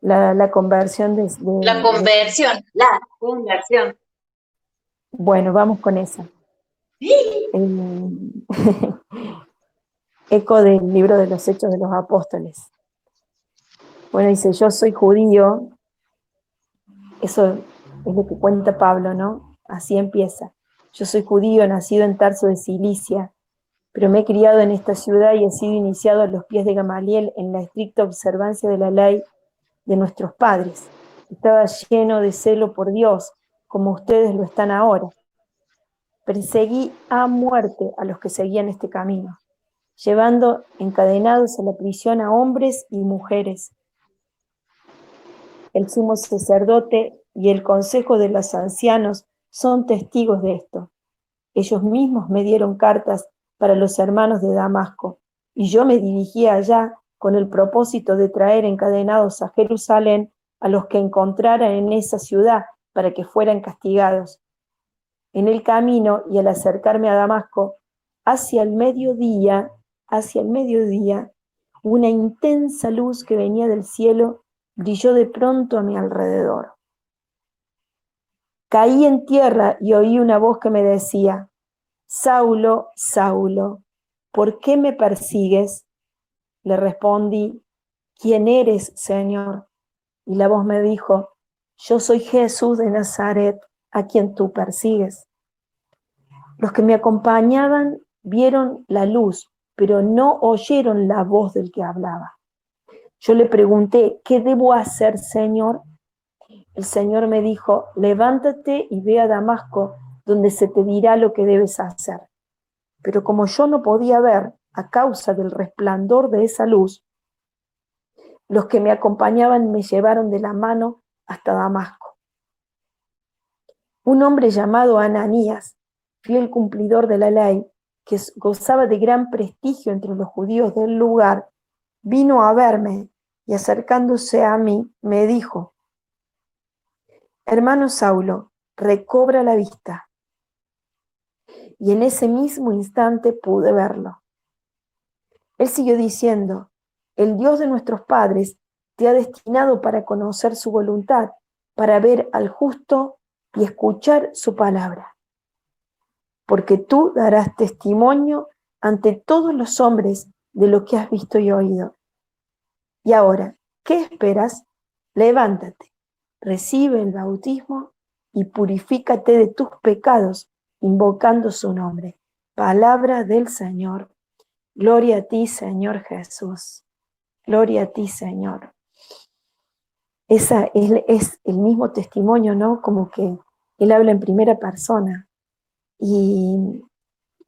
la conversión La conversión, la conversión. Bueno, vamos con esa. Eh, Eco del libro de los Hechos de los Apóstoles. Bueno, dice, yo soy judío, eso es lo que cuenta Pablo, ¿no? Así empieza. Yo soy judío, nacido en Tarso de Cilicia, pero me he criado en esta ciudad y he sido iniciado a los pies de Gamaliel en la estricta observancia de la ley de nuestros padres. Estaba lleno de celo por Dios, como ustedes lo están ahora. Perseguí a muerte a los que seguían este camino, llevando encadenados a la prisión a hombres y mujeres. El sumo sacerdote y el consejo de los ancianos son testigos de esto. Ellos mismos me dieron cartas para los hermanos de Damasco, y yo me dirigí allá con el propósito de traer encadenados a Jerusalén a los que encontrara en esa ciudad para que fueran castigados. En el camino y al acercarme a Damasco, hacia el mediodía, una intensa luz que venía del cielo brilló de pronto a mi alrededor. Caí en tierra y oí una voz que me decía, Saulo, Saulo, ¿por qué me persigues? Le respondí, ¿quién eres, Señor? Y la voz me dijo, yo soy Jesús de Nazaret, a quien tú persigues. Los que me acompañaban vieron la luz, pero no oyeron la voz del que hablaba. Yo le pregunté, ¿qué debo hacer, Señor? El Señor me dijo, levántate y ve a Damasco, donde se te dirá lo que debes hacer. Pero como yo no podía ver a causa del resplandor de esa luz, los que me acompañaban me llevaron de la mano hasta Damasco. Un hombre llamado Ananías, fiel cumplidor de la ley, que gozaba de gran prestigio entre los judíos del lugar, vino a verme y acercándose a mí me dijo, hermano Saulo, recobra la vista. Y en ese mismo instante pude verlo. Él siguió diciendo, el Dios de nuestros padres te ha destinado para conocer su voluntad, para ver al justo y escuchar su palabra. Porque tú darás testimonio ante todos los hombres de lo que has visto y oído. Y ahora, ¿qué esperas? Levántate, recibe el bautismo y purifícate de tus pecados, invocando su nombre. Palabra del Señor. Gloria a ti, Señor Jesús. Gloria a ti, Señor. Esa es el mismo testimonio, ¿no? Como que él habla en primera persona. Y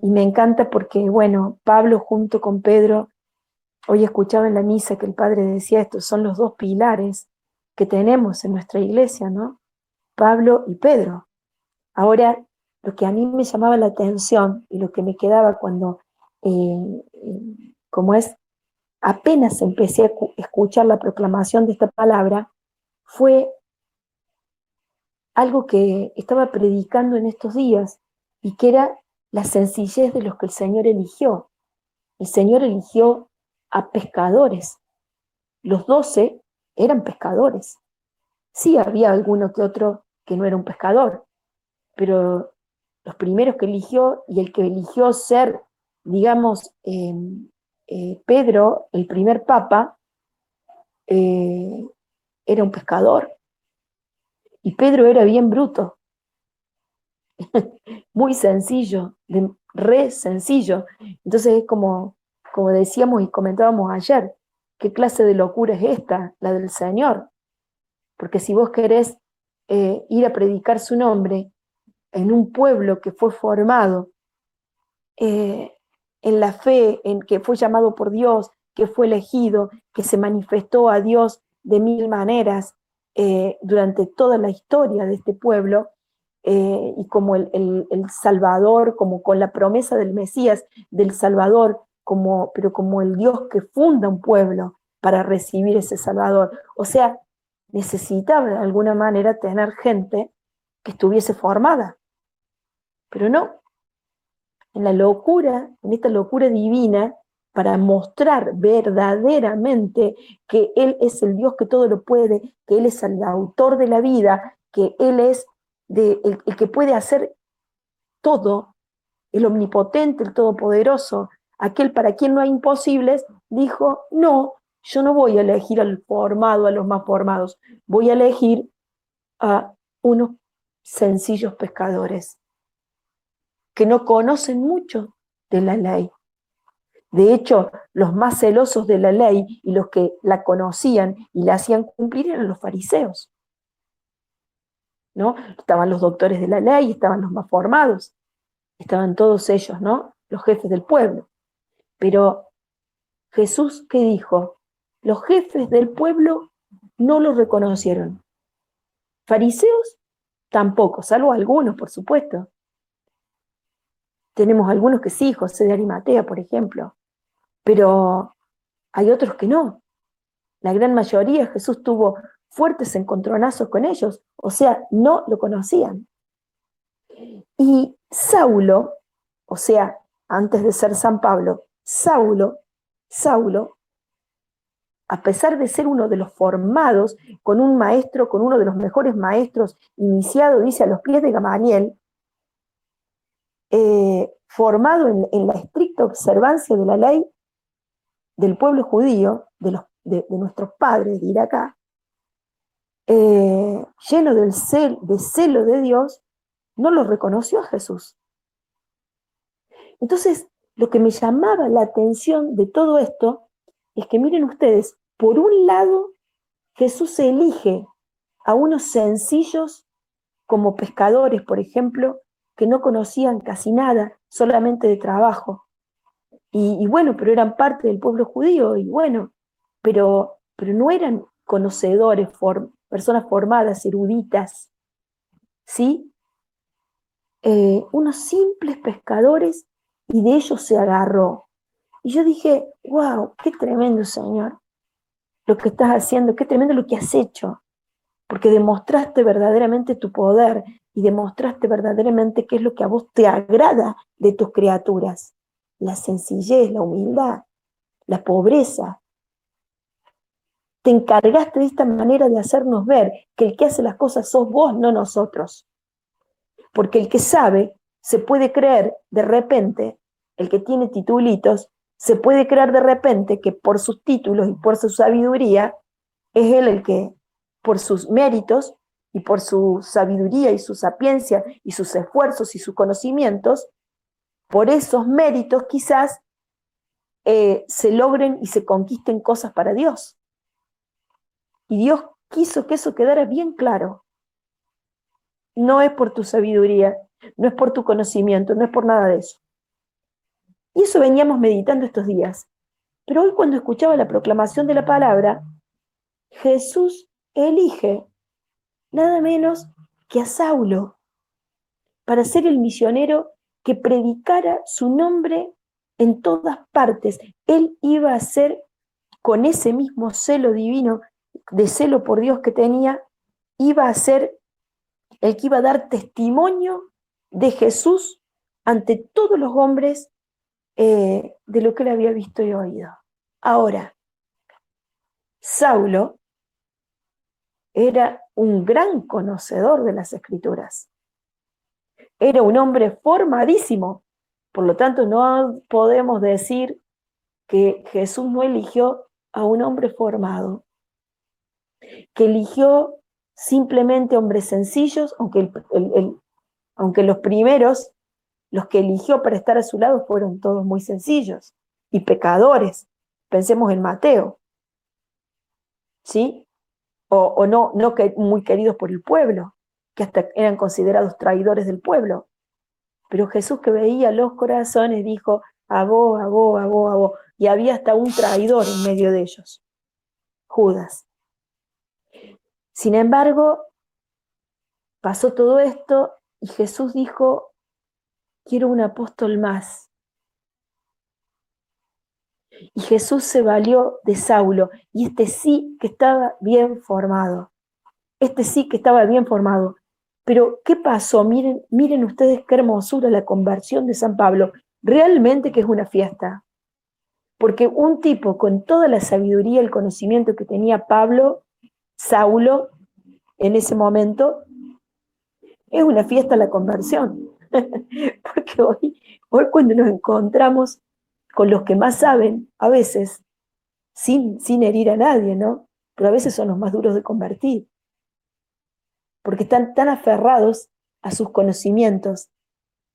me encanta porque, bueno, Pablo junto con Pedro, hoy escuchaba en la misa que el padre decía, estos son los dos pilares que tenemos en nuestra iglesia, ¿no? Pablo y Pedro. Ahora, lo que a mí me llamaba la atención y lo que me quedaba cuando, como es, apenas empecé a escuchar la proclamación de esta palabra, fue algo que estaba predicando en estos días y que era la sencillez de los que el Señor eligió. El Señor eligió a pescadores. Los 12 eran pescadores. Sí, había alguno que otro que no era un pescador, pero los primeros que eligió y el que eligió ser, digamos, Pedro, el primer papa, eh, era un pescador. Y Pedro era bien bruto, muy sencillo, re sencillo. Entonces es como decíamos y comentábamos ayer, ¿qué clase de locura es esta, la del Señor? Porque si vos querés ir a predicar su nombre en un pueblo que fue formado eh, en la fe, en que fue llamado por Dios, que fue elegido, que se manifestó a Dios de mil maneras durante toda la historia de este pueblo, y como el Salvador, como con la promesa del Mesías, del Salvador, pero como el Dios que funda un pueblo para recibir ese Salvador. O sea, necesitaba de alguna manera tener gente que estuviese formada, pero no, en la locura, en esta locura divina, para mostrar verdaderamente que Él es el Dios que todo lo puede, que Él es el autor de la vida, que Él es el que puede hacer todo, el omnipotente, el todopoderoso, aquel para quien no hay imposibles, dijo, no, yo no voy a elegir al formado, a los más formados, voy a elegir a unos sencillos pescadores que no conocen mucho de la ley. De hecho, los más celosos de la ley y los que la conocían y la hacían cumplir eran los fariseos, ¿no? Estaban los doctores de la ley, estaban los más formados, estaban todos ellos, ¿no? Los jefes del pueblo. Pero Jesús, ¿qué dijo? Los jefes del pueblo no lo reconocieron. Fariseos tampoco, salvo algunos, por supuesto. Tenemos algunos que sí, José de Arimatea, por ejemplo, pero hay otros que no. La gran mayoría, Jesús tuvo fuertes encontronazos con ellos, o sea, no lo conocían. Y Saulo, o sea, antes de ser San Pablo, Saulo, a pesar de ser uno de los formados, con un maestro, con uno de los mejores maestros, iniciado, dice, a los pies de Gamaliel, formado en la estricta observancia de la ley del pueblo judío, de nuestros padres, dirá acá, lleno de celo de Dios, no lo reconoció a Jesús. Entonces, lo que me llamaba la atención de todo esto es que miren ustedes, por un lado, Jesús elige a unos sencillos como pescadores, por ejemplo, que no conocían casi nada, solamente de trabajo. Y bueno, pero eran parte del pueblo judío, y bueno, pero no eran conocedores, personas formadas, eruditas, ¿sí? Unos simples pescadores, y de ellos se agarró. Y yo dije, wow, qué tremendo, Señor, lo que estás haciendo, qué tremendo lo que has hecho, porque demostraste verdaderamente tu poder y demostraste verdaderamente qué es lo que a vos te agrada de tus criaturas. La sencillez, la humildad, la pobreza. Te encargaste de esta manera de hacernos ver que el que hace las cosas sos vos, no nosotros. Porque el que sabe se puede creer de repente, el que tiene titulitos, se puede creer de repente que por sus títulos y por su sabiduría es él el que, por sus méritos y por su sabiduría y su sapiencia y sus esfuerzos y sus conocimientos, por esos méritos quizás se logren y se conquisten cosas para Dios. Y Dios quiso que eso quedara bien claro. No es por tu sabiduría, no es por tu conocimiento, no es por nada de eso. Y eso veníamos meditando estos días. Pero hoy, cuando escuchaba la proclamación de la palabra, Jesús elige nada menos que a Saulo para ser el misionero que predicara su nombre en todas partes. Él iba a ser, con ese mismo celo divino, de celo por Dios que tenía, iba a ser el que iba a dar testimonio de Jesús ante todos los hombres de lo que él había visto y oído. Ahora, Saulo era un gran conocedor de las Escrituras. Era un hombre formadísimo. Por lo tanto, no podemos decir que Jesús no eligió a un hombre formado, que eligió simplemente hombres sencillos, aunque los primeros, los que eligió para estar a su lado, fueron todos muy sencillos y pecadores. Pensemos en Mateo, ¿sí? O no muy queridos por el pueblo, que hasta eran considerados traidores del pueblo. Pero Jesús, que veía los corazones, dijo, a vos, a vos, a vos, a vos. Y había hasta un traidor en medio de ellos, Judas. Sin embargo, pasó todo esto y Jesús dijo, quiero un apóstol más. Y Jesús se valió de Saulo, y este sí que estaba bien formado. Este sí que estaba bien formado. Pero, ¿qué pasó? Miren ustedes qué hermosura la conversión de San Pablo. Realmente que es una fiesta. Porque un tipo con toda la sabiduría, el conocimiento que tenía Saulo, en ese momento, es una fiesta la conversión. Porque hoy cuando nos encontramos con los que más saben, a veces, sin herir a nadie, ¿no? Pero a veces son los más duros de convertir, porque están tan aferrados a sus conocimientos.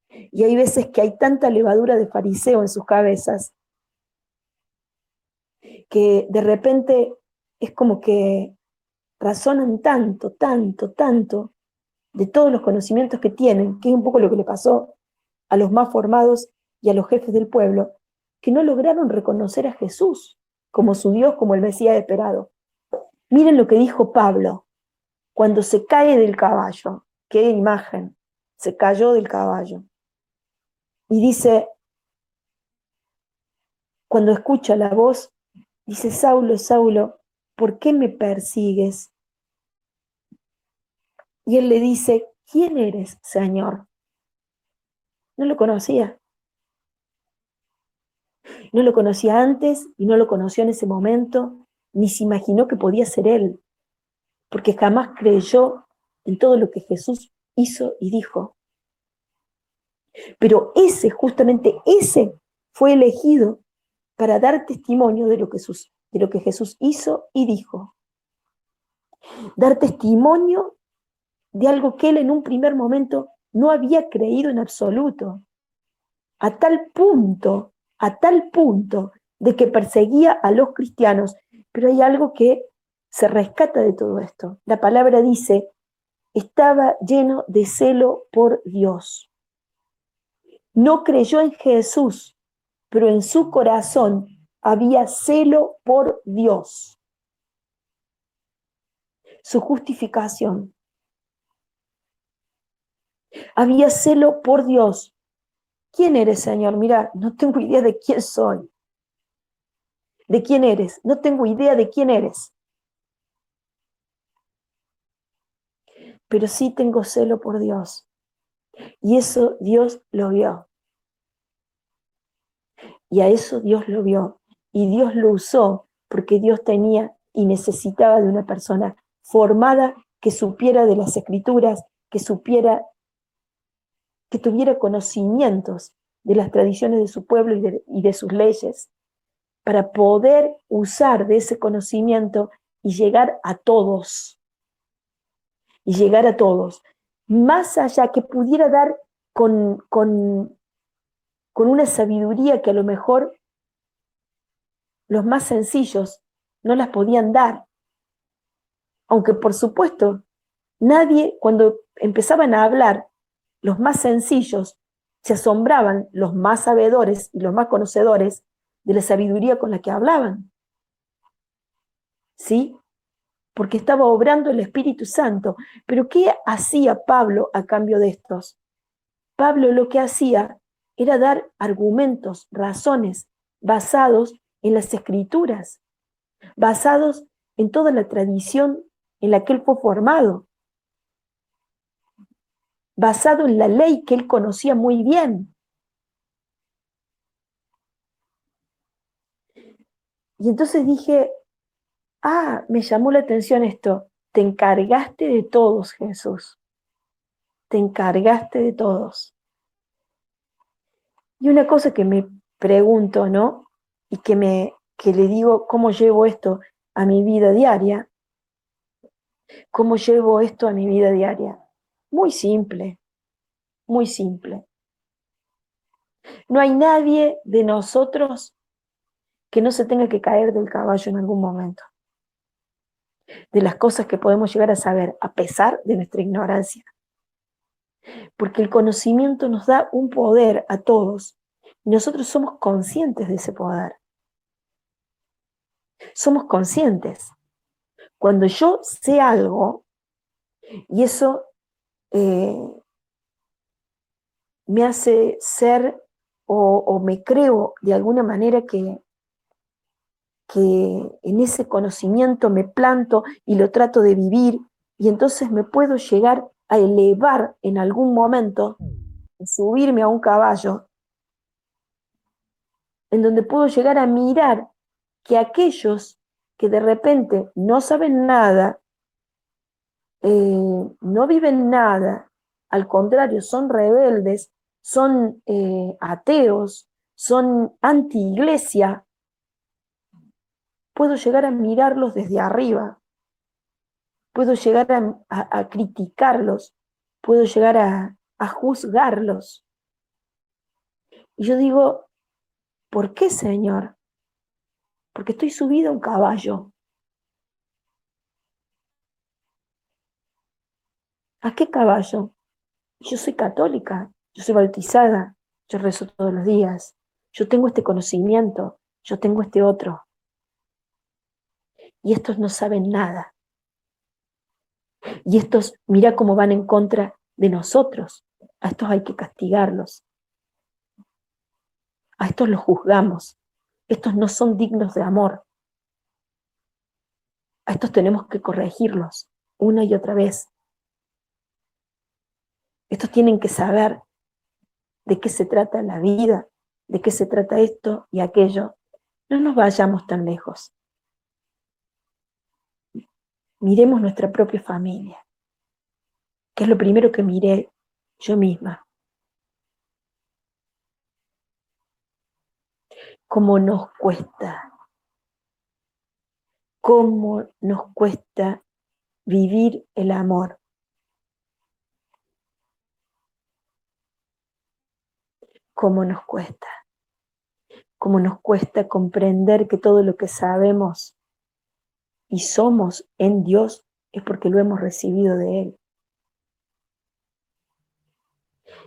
Y hay veces que hay tanta levadura de fariseo en sus cabezas, que de repente es como que razonan tanto de todos los conocimientos que tienen, que es un poco lo que le pasó a los más formados y a los jefes del pueblo, que no lograron reconocer a Jesús como su Dios, como el Mesías esperado. Miren lo que dijo Pablo cuando se cae del caballo. Qué imagen, se cayó del caballo. Y dice, cuando escucha la voz, dice, Saulo, Saulo, ¿por qué me persigues? Y él le dice, ¿quién eres, Señor? No lo conocía. No lo conocía antes y no lo conoció en ese momento, ni se imaginó que podía ser él, porque jamás creyó en todo lo que Jesús hizo y dijo. Pero justamente ese fue elegido para dar testimonio de lo que Jesús hizo y dijo. Dar testimonio de algo que él en un primer momento no había creído en absoluto, a tal punto de que perseguía a los cristianos. Pero hay algo que se rescata de todo esto. La palabra dice, estaba lleno de celo por Dios. No creyó en Jesús, pero en su corazón había celo por Dios. Su justificación. Había celo por Dios. ¿Quién eres, Señor? Mira, no tengo idea de quién soy. ¿De quién eres? No tengo idea de quién eres. Pero sí tengo celo por Dios. Y eso Dios lo vio. Y a eso Dios lo vio. Y Dios lo usó porque Dios tenía y necesitaba de una persona formada que supiera de las escrituras, que tuviera conocimientos de las tradiciones de su pueblo y de sus leyes, para poder usar de ese conocimiento y llegar a todos. Más allá que pudiera dar con una sabiduría que a lo mejor los más sencillos no las podían dar. Aunque por supuesto, nadie, cuando empezaban a hablar, los más sencillos, se asombraban los más sabedores y los más conocedores de la sabiduría con la que hablaban. ¿Sí? Porque estaba obrando el Espíritu Santo. Pero ¿qué hacía Pablo a cambio de estos? Pablo lo que hacía era dar argumentos, razones, basados en las Escrituras, basados en toda la tradición en la que él fue formado, basado en la ley que él conocía muy bien. Y entonces dije, me llamó la atención esto, te encargaste de todos, Jesús, te encargaste de todos. Y una cosa que me pregunto, ¿no? Y que le digo, ¿cómo llevo esto a mi vida diaria? ¿Cómo llevo esto a mi vida diaria? Muy simple, muy simple. No hay nadie de nosotros que no se tenga que caer del caballo en algún momento. De las cosas que podemos llegar a saber, a pesar de nuestra ignorancia. Porque el conocimiento nos da un poder a todos. Y nosotros somos conscientes de ese poder. Somos conscientes. Cuando yo sé algo, y eso me hace ser o me creo de alguna manera que en ese conocimiento me planto y lo trato de vivir, y entonces me puedo llegar a elevar en algún momento, subirme a un caballo, en donde puedo llegar a mirar que aquellos que de repente no saben nada, no viven nada, al contrario, son rebeldes, son ateos, son anti-iglesia, puedo llegar a mirarlos desde arriba, puedo llegar a criticarlos, puedo llegar a juzgarlos. Y yo digo, ¿por qué, Señor? Porque estoy subido a un caballo. ¿A qué caballo? Yo soy católica, yo soy bautizada, yo rezo todos los días, yo tengo este conocimiento, yo tengo este otro. Y estos no saben nada. Y estos, mira cómo van en contra de nosotros. A estos hay que castigarlos. A estos los juzgamos. Estos no son dignos de amor. A estos tenemos que corregirlos una y otra vez. Estos tienen que saber de qué se trata la vida, de qué se trata esto y aquello. No nos vayamos tan lejos. Miremos nuestra propia familia, que es lo primero que miré yo misma. Cómo nos cuesta vivir el amor. Cómo nos cuesta comprender que todo lo que sabemos y somos en Dios es porque lo hemos recibido de Él.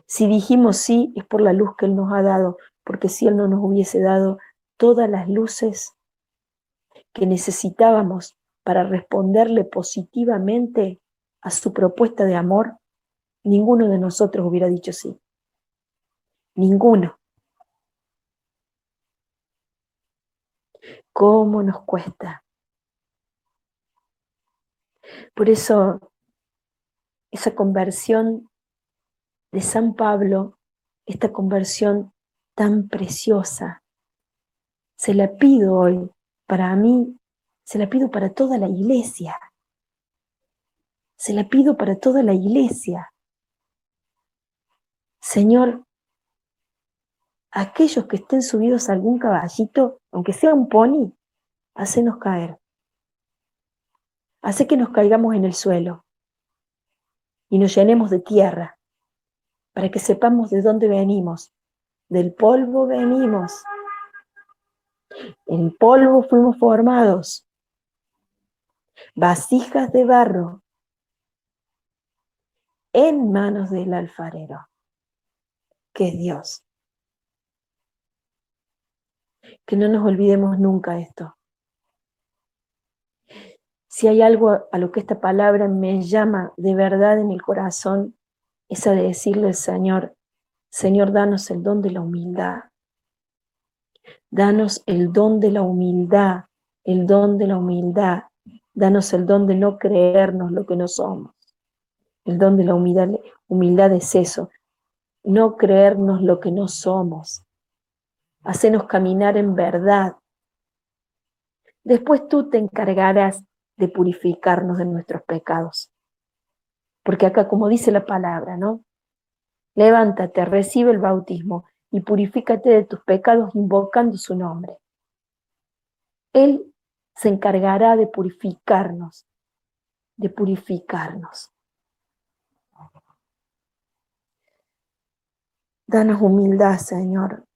Si dijimos sí, es por la luz que Él nos ha dado, porque si Él no nos hubiese dado todas las luces que necesitábamos para responderle positivamente a su propuesta de amor, ninguno de nosotros hubiera dicho sí. Ninguno. ¿Cómo nos cuesta? Por eso, esa conversión de San Pablo, esta conversión tan preciosa, se la pido hoy para mí, se la pido para toda la iglesia. Se la pido para toda la iglesia. Señor, aquellos que estén subidos a algún caballito, aunque sea un pony, hacenos caer. Hace que nos caigamos en el suelo y nos llenemos de tierra para que sepamos de dónde venimos. Del polvo venimos. En polvo fuimos formados. Vasijas de barro en manos del alfarero, que es Dios. Que no nos olvidemos nunca esto. Si hay algo a lo que esta palabra me llama de verdad en el corazón, es a decirle al Señor, Señor, danos el don de la humildad. Danos el don de la humildad, el don de la humildad. Danos el don de no creernos lo que no somos. El don de la humildad es eso, no creernos lo que no somos. Hacenos caminar en verdad. Después tú te encargarás de purificarnos de nuestros pecados. Porque acá, como dice la palabra, ¿no? Levántate, recibe el bautismo y purifícate de tus pecados invocando su nombre. Él se encargará de purificarnos, de purificarnos. Danos humildad, Señor,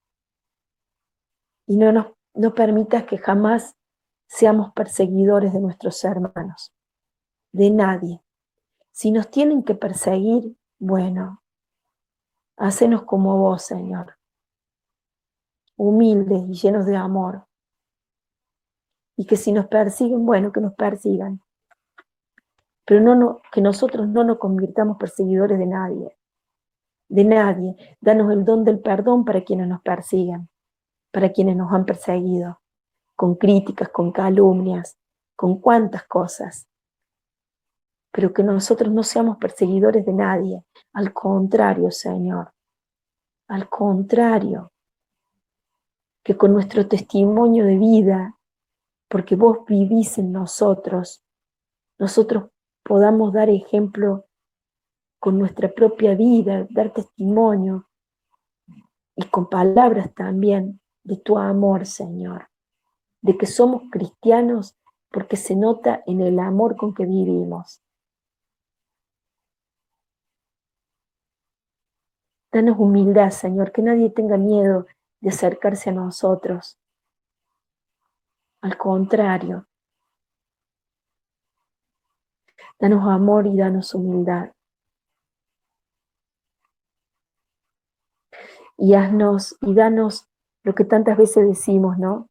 y no permitas que jamás seamos perseguidores de nuestros hermanos, de nadie. Si nos tienen que perseguir, bueno, hacenos como vos, Señor, humildes y llenos de amor. Y que si nos persiguen, bueno, que nos persigan. Pero que nosotros no nos convirtamos perseguidores de nadie. De nadie. Danos el don del perdón para quienes nos persigan, para quienes nos han perseguido, con críticas, con calumnias, con cuantas cosas. Pero que nosotros no seamos perseguidores de nadie. Al contrario, Señor. Al contrario. que con nuestro testimonio de vida, porque vos vivís en nosotros, nosotros podamos dar ejemplo con nuestra propia vida, dar testimonio y con palabras también de tu amor, Señor, de que somos cristianos porque se nota en el amor con que vivimos. Danos humildad, Señor, que nadie tenga miedo de acercarse a nosotros. Al contrario, danos amor y danos humildad. Y danos lo que tantas veces decimos, ¿no?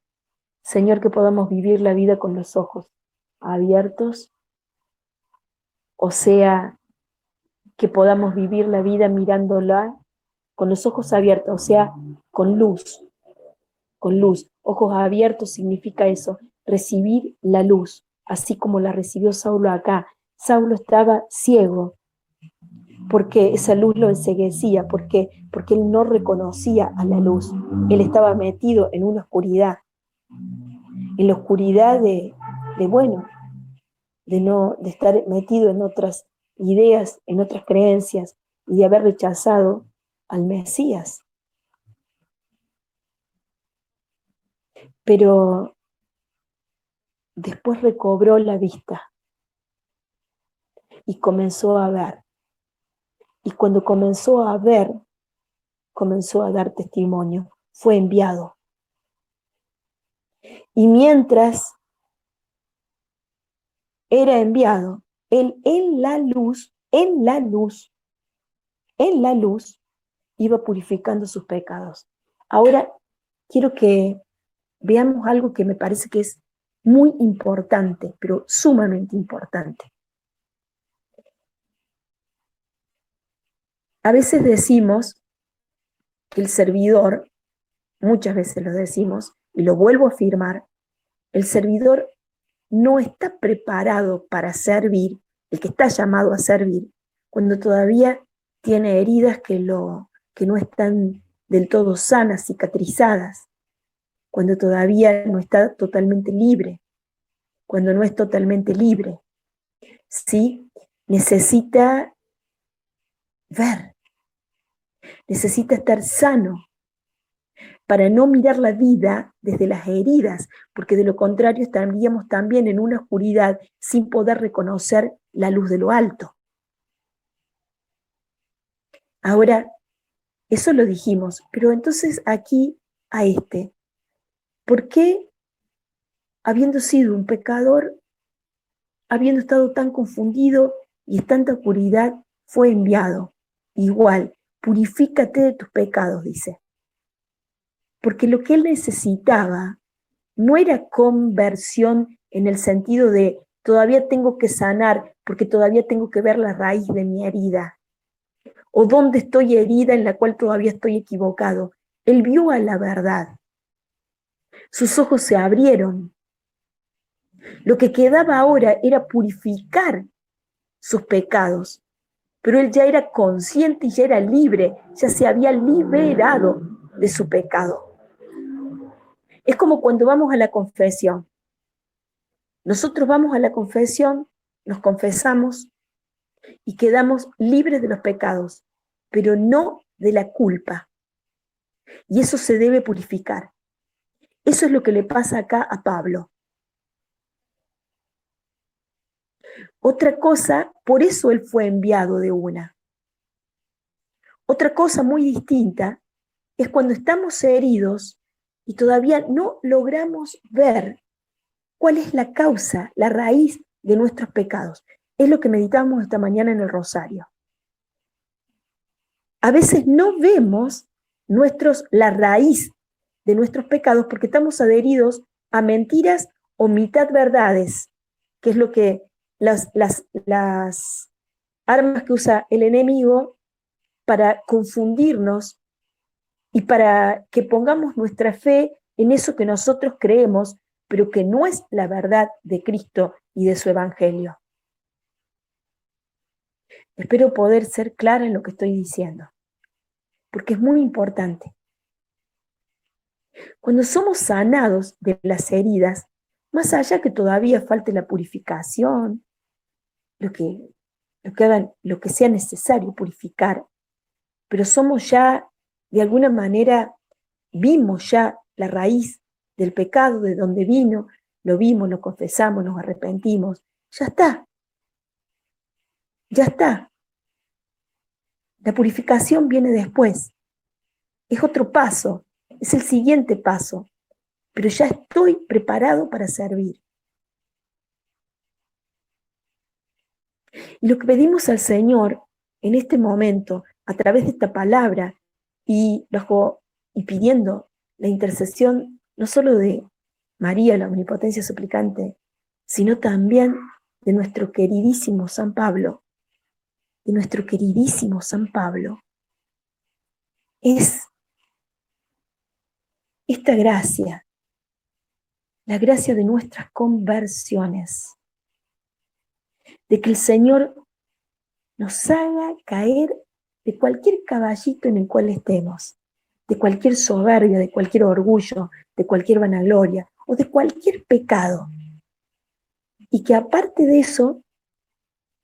Señor, que podamos vivir la vida con los ojos abiertos, o sea, que podamos vivir la vida mirándola con los ojos abiertos, o sea, con luz, con luz. Ojos abiertos significa eso, recibir la luz, así como la recibió Saulo acá. Saulo estaba ciego, porque esa luz lo enceguecía, porque él no reconocía a la luz. Él estaba metido en una oscuridad, en la oscuridad de estar metido en otras ideas, en otras creencias, y de haber rechazado al Mesías. Pero después recobró la vista y comenzó a ver. Y cuando comenzó a ver, comenzó a dar testimonio. Fue enviado. Y mientras era enviado, él en la luz, iba purificando sus pecados. Ahora quiero que veamos algo que me parece que es muy importante, pero sumamente importante. A veces decimos que el servidor, muchas veces lo decimos, y lo vuelvo a afirmar, el servidor no está preparado para servir, el que está llamado a servir, cuando todavía tiene heridas que no están del todo sanas, cicatrizadas, cuando todavía no está totalmente libre, cuando no es totalmente libre. ¿Sí? Necesita ver, necesita estar sano para no mirar la vida desde las heridas, porque de lo contrario estaríamos también en una oscuridad sin poder reconocer la luz de lo alto. Ahora, eso lo dijimos, pero entonces aquí a ¿por qué, habiendo sido un pecador, habiendo estado tan confundido y en tanta oscuridad, fue enviado? Igual, purifícate de tus pecados, dice. Porque lo que él necesitaba no era conversión en el sentido de todavía tengo que sanar porque todavía tengo que ver la raíz de mi herida o dónde estoy herida en la cual todavía estoy equivocado. Él vio a la verdad. Sus ojos se abrieron. Lo que quedaba ahora era purificar sus pecados, pero él ya era consciente y ya era libre, ya se había liberado de su pecado. Es como cuando vamos a la confesión. Nosotros vamos a la confesión, nos confesamos y quedamos libres de los pecados, pero no de la culpa. Y eso se debe purificar. Eso es lo que le pasa acá a Pablo. Otra cosa, por eso él fue enviado de una. Otra cosa muy distinta es cuando estamos heridos y todavía no logramos ver cuál es la causa, la raíz de nuestros pecados. Es lo que meditamos esta mañana en el rosario. A veces no vemos la raíz de nuestros pecados porque estamos adheridos a mentiras o mitad verdades, que es lo que las armas que usa el enemigo para confundirnos y para que pongamos nuestra fe en eso que nosotros creemos, pero que no es la verdad de Cristo y de su evangelio. Espero poder ser clara en lo que estoy diciendo, porque es muy importante. Cuando somos sanados de las heridas, más allá que todavía falte la purificación, lo que sea necesario purificar, pero somos ya, de alguna manera, vimos ya la raíz del pecado, de donde vino, lo vimos, lo confesamos, nos arrepentimos, ya está, ya está. La purificación viene después, es otro paso, es el siguiente paso, pero ya estoy preparado para servir. Y lo que pedimos al Señor en este momento, a través de esta palabra, y pidiendo la intercesión no solo de María, la omnipotencia suplicante, sino también de nuestro queridísimo San Pablo, es esta gracia, la gracia de nuestras conversiones, de que el Señor nos haga caer de cualquier caballito en el cual estemos, de cualquier soberbia, de cualquier orgullo, de cualquier vanagloria o de cualquier pecado. Y que aparte de eso,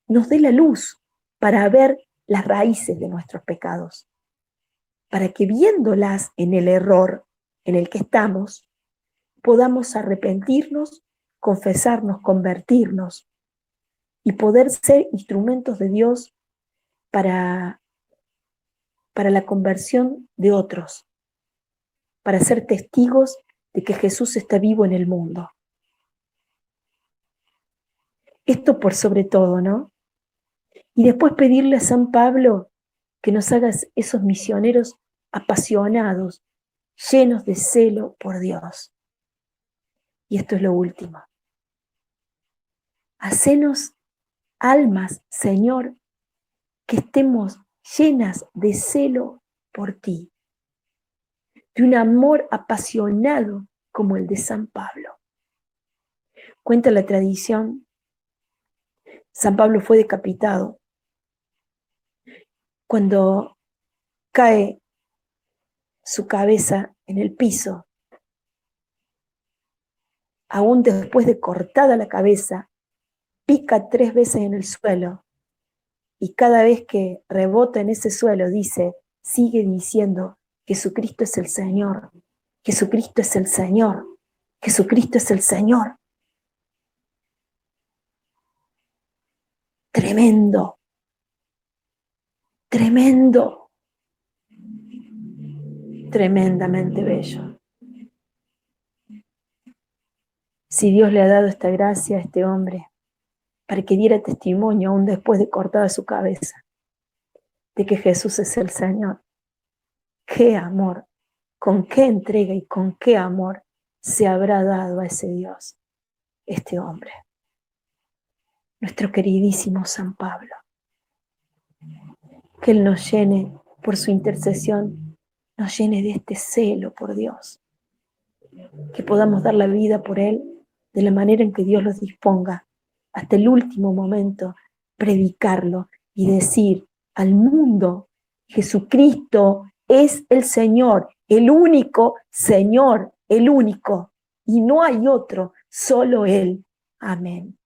nos dé la luz para ver las raíces de nuestros pecados, para que viéndolas en el error en el que estamos, podamos arrepentirnos, confesarnos, convertirnos y poder ser instrumentos de Dios para la conversión de otros, para ser testigos de que Jesús está vivo en el mundo. Esto por sobre todo, ¿no? Y después pedirle a San Pablo que nos haga esos misioneros apasionados, llenos de celo por Dios. Y esto es lo último. Hacenos almas, Señor, que estemos llenas de celo por ti, de un amor apasionado como el de San Pablo. Cuenta la tradición, San Pablo fue decapitado. Cuando cae su cabeza en el piso, aún después de cortada la cabeza, pica 3 veces en el suelo y cada vez que rebota en ese suelo sigue diciendo, Jesucristo es el Señor, Jesucristo es el Señor, Jesucristo es el Señor. Tremendo, tremendo, tremendamente bello. Si Dios le ha dado esta gracia a este hombre para que diera testimonio aún después de cortada su cabeza de que Jesús es el Señor, qué amor, con qué entrega y con qué amor se habrá dado a ese Dios, este hombre, nuestro queridísimo San Pablo. Que Él nos llene, por su intercesión, nos llene de este celo por Dios, que podamos dar la vida por Él de la manera en que Dios los disponga, hasta el último momento, predicarlo y decir al mundo, Jesucristo es el Señor, el único Señor, el único, y no hay otro, solo Él. Amén.